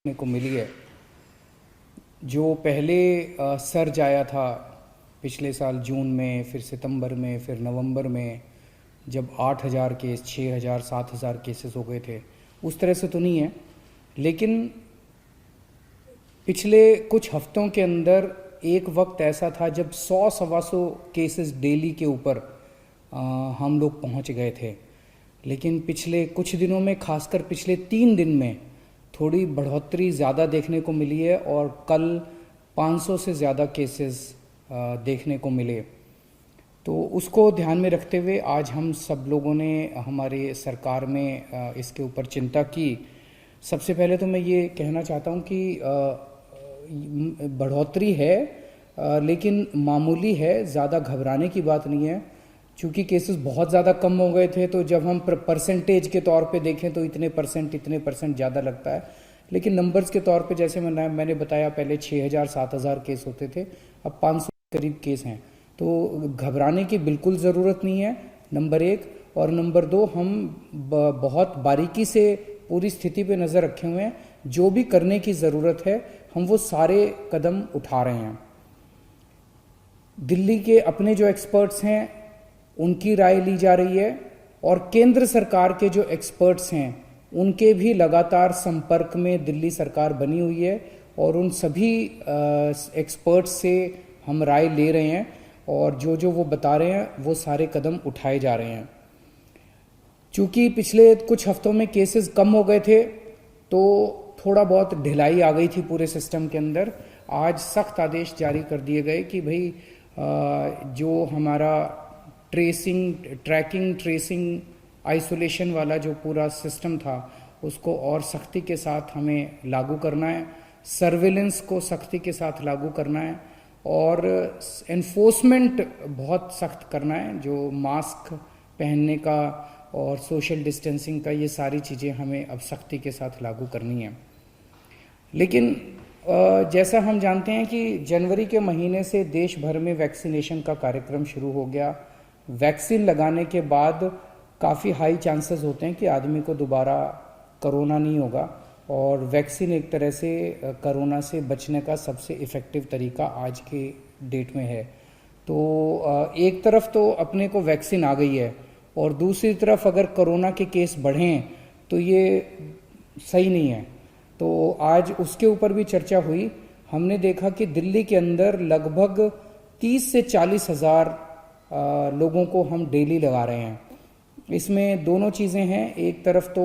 देखने को मिली है। जो पहले सर्ज आया था पिछले साल जून में, फिर सितंबर में, फिर नवंबर में, जब 8,000 केस, 6,000, 7,000 केसेस हो गए थे, उस तरह से तो नहीं है। लेकिन पिछले कुछ हफ्तों के अंदर एक वक्त ऐसा था जब 100-125 केसेस डेली के ऊपर हम लोग पहुंच गए थे। लेकिन पिछले कुछ दिनों में, खासकर पिछले 3 दिन में, थोड़ी बढ़ोतरी ज़्यादा देखने को मिली है और कल 500 से ज़्यादा केसेस देखने को मिले। तो उसको ध्यान में रखते हुए आज हम सब लोगों ने हमारे सरकार में इसके ऊपर चिंता की। सबसे पहले तो मैं ये कहना चाहता हूँ कि बढ़ोतरी है, लेकिन मामूली है, ज़्यादा घबराने की बात नहीं है। चूँकि केसेस बहुत ज़्यादा कम हो गए थे, तो जब हम परसेंटेज के तौर पे देखें तो इतने परसेंट ज़्यादा लगता है। लेकिन नंबर्स के तौर पे जैसे मैंने बताया, पहले 6,000 7,000 केस होते थे, अब 500 के करीब केस हैं। तो घबराने की बिल्कुल ज़रूरत नहीं है, नंबर 1। और नंबर 2, हम बहुत बारीकी से पूरी स्थिति पे नज़र रखे हुए हैं। जो भी करने की ज़रूरत है, हम वो सारे कदम उठा रहे हैं। दिल्ली के अपने जो एक्सपर्ट्स हैं, उनकी राय ली जा रही है, और केंद्र सरकार के जो एक्सपर्ट्स हैं, उनके भी लगातार संपर्क में दिल्ली सरकार बनी हुई है, और उन सभी एक्सपर्ट्स से हम राय ले रहे हैं, और जो वो बता रहे हैं वो सारे कदम उठाए जा रहे हैं। चूँकि पिछले कुछ हफ्तों में केसेस कम हो गए थे, तो थोड़ा बहुत ढिलाई आ गई थी पूरे सिस्टम के अंदर। आज सख्त आदेश जारी कर दिए गए कि भाई जो हमारा ट्रैकिंग, ट्रेसिंग, आइसोलेशन वाला जो पूरा सिस्टम था, उसको और सख्ती के साथ हमें लागू करना है। सर्विलेंस को सख्ती के साथ लागू करना है, और एनफोर्समेंट बहुत सख्त करना है। जो मास्क पहनने का और सोशल डिस्टेंसिंग का, ये सारी चीज़ें हमें अब सख्ती के साथ लागू करनी है। लेकिन जैसा हम जानते हैं कि जनवरी के महीने से देश भर में वैक्सीनेशन का कार्यक्रम शुरू हो गया। वैक्सीन लगाने के बाद काफ़ी हाई चांसेस होते हैं कि आदमी को दोबारा कोरोना नहीं होगा, और वैक्सीन एक तरह से कोरोना से बचने का सबसे इफ़ेक्टिव तरीका आज के डेट में है। तो एक तरफ तो अपने को वैक्सीन आ गई है, और दूसरी तरफ अगर कोरोना के केस बढ़ें तो ये सही नहीं है। तो आज उसके ऊपर भी चर्चा हुई। हमने देखा कि दिल्ली के अंदर लगभग 30 से 40 हज़ार लोगों को हम डेली लगा रहे हैं। इसमें दोनों चीज़ें हैं। एक तरफ तो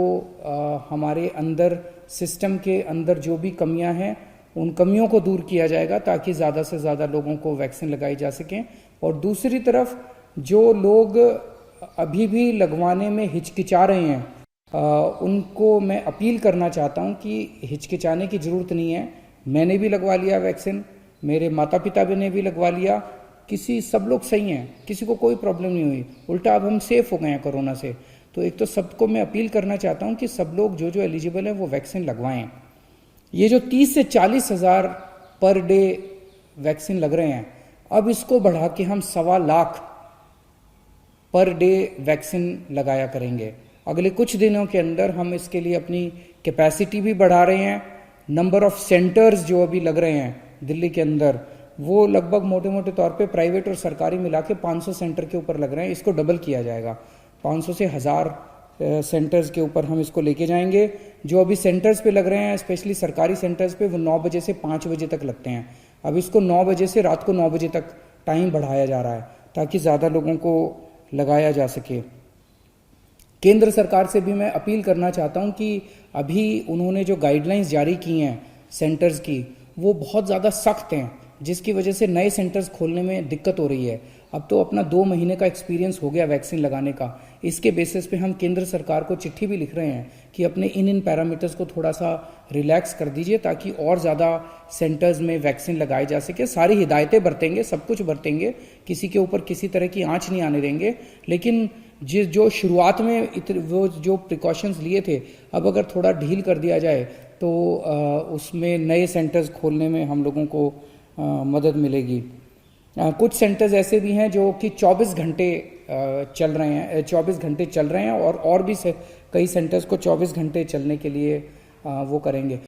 हमारे अंदर, सिस्टम के अंदर जो भी कमियां हैं, उन कमियों को दूर किया जाएगा ताकि ज़्यादा से ज़्यादा लोगों को वैक्सीन लगाई जा सकें। और दूसरी तरफ जो लोग अभी भी लगवाने में हिचकिचा रहे हैं, उनको मैं अपील करना चाहता हूं कि हिचकिचाने की ज़रूरत नहीं है। मैंने भी लगवा लिया वैक्सीन, मेरे माता पिता ने भी लगवा लिया, सब लोग सही हैं, किसी को कोई प्रॉब्लम नहीं हुई। उल्टा अब हम सेफ हो गए हैं कोरोना से। तो एक तो सबको मैं अपील करना चाहता हूं कि सब लोग जो एलिजिबल है वो वैक्सीन लगवाएं। ये जो 30 से 40 हज़ार पर डे वैक्सीन लग रहे हैं, अब इसको बढ़ा के हम 1.25 लाख पर डे वैक्सीन लगाया करेंगे। अगले कुछ दिनों के अंदर हम इसके लिए अपनी कैपेसिटी भी बढ़ा रहे हैं। नंबर ऑफ सेंटर्स जो अभी लग रहे हैं दिल्ली के अंदर, वो लगभग मोटे मोटे तौर पे प्राइवेट और सरकारी मिला के 500 सेंटर के ऊपर लग रहे हैं। इसको डबल किया जाएगा, 500 से 1000 सेंटर्स के ऊपर हम इसको लेके जाएंगे। जो अभी सेंटर्स पे लग रहे हैं, स्पेशली सरकारी सेंटर्स पे, वो 9 बजे से 5 बजे तक लगते हैं। अब इसको 9 बजे से रात को 9 बजे तक टाइम बढ़ाया जा रहा है ताकि ज़्यादा लोगों को लगाया जा सके। केंद्र सरकार से भी मैं अपील करना चाहता हूं कि अभी उन्होंने जो गाइडलाइंस जारी की हैं सेंटर्स की, वो बहुत ज़्यादा सख्त हैं, जिसकी वजह से नए सेंटर्स खोलने में दिक्कत हो रही है। अब तो अपना 2 महीने का एक्सपीरियंस हो गया वैक्सीन लगाने का। इसके बेसिस पे हम केंद्र सरकार को चिट्ठी भी लिख रहे हैं कि अपने इन पैरामीटर्स को थोड़ा सा रिलैक्स कर दीजिए ताकि और ज़्यादा सेंटर्स में वैक्सीन लगाई जा सके। सारी हिदायतें बरतेंगे, सब कुछ बरतेंगे, किसी के ऊपर किसी तरह की आँच नहीं आने देंगे। लेकिन जो शुरुआत में वो जो प्रिकॉशंस लिए थे, अब अगर थोड़ा ढील कर दिया जाए तो उसमें नए सेंटर्स खोलने में हम लोगों को मदद मिलेगी। कुछ सेंटर्स ऐसे भी हैं जो कि 24 घंटे चल रहे हैं, और भी कई सेंटर्स को 24 घंटे चलने के लिए वो करेंगे।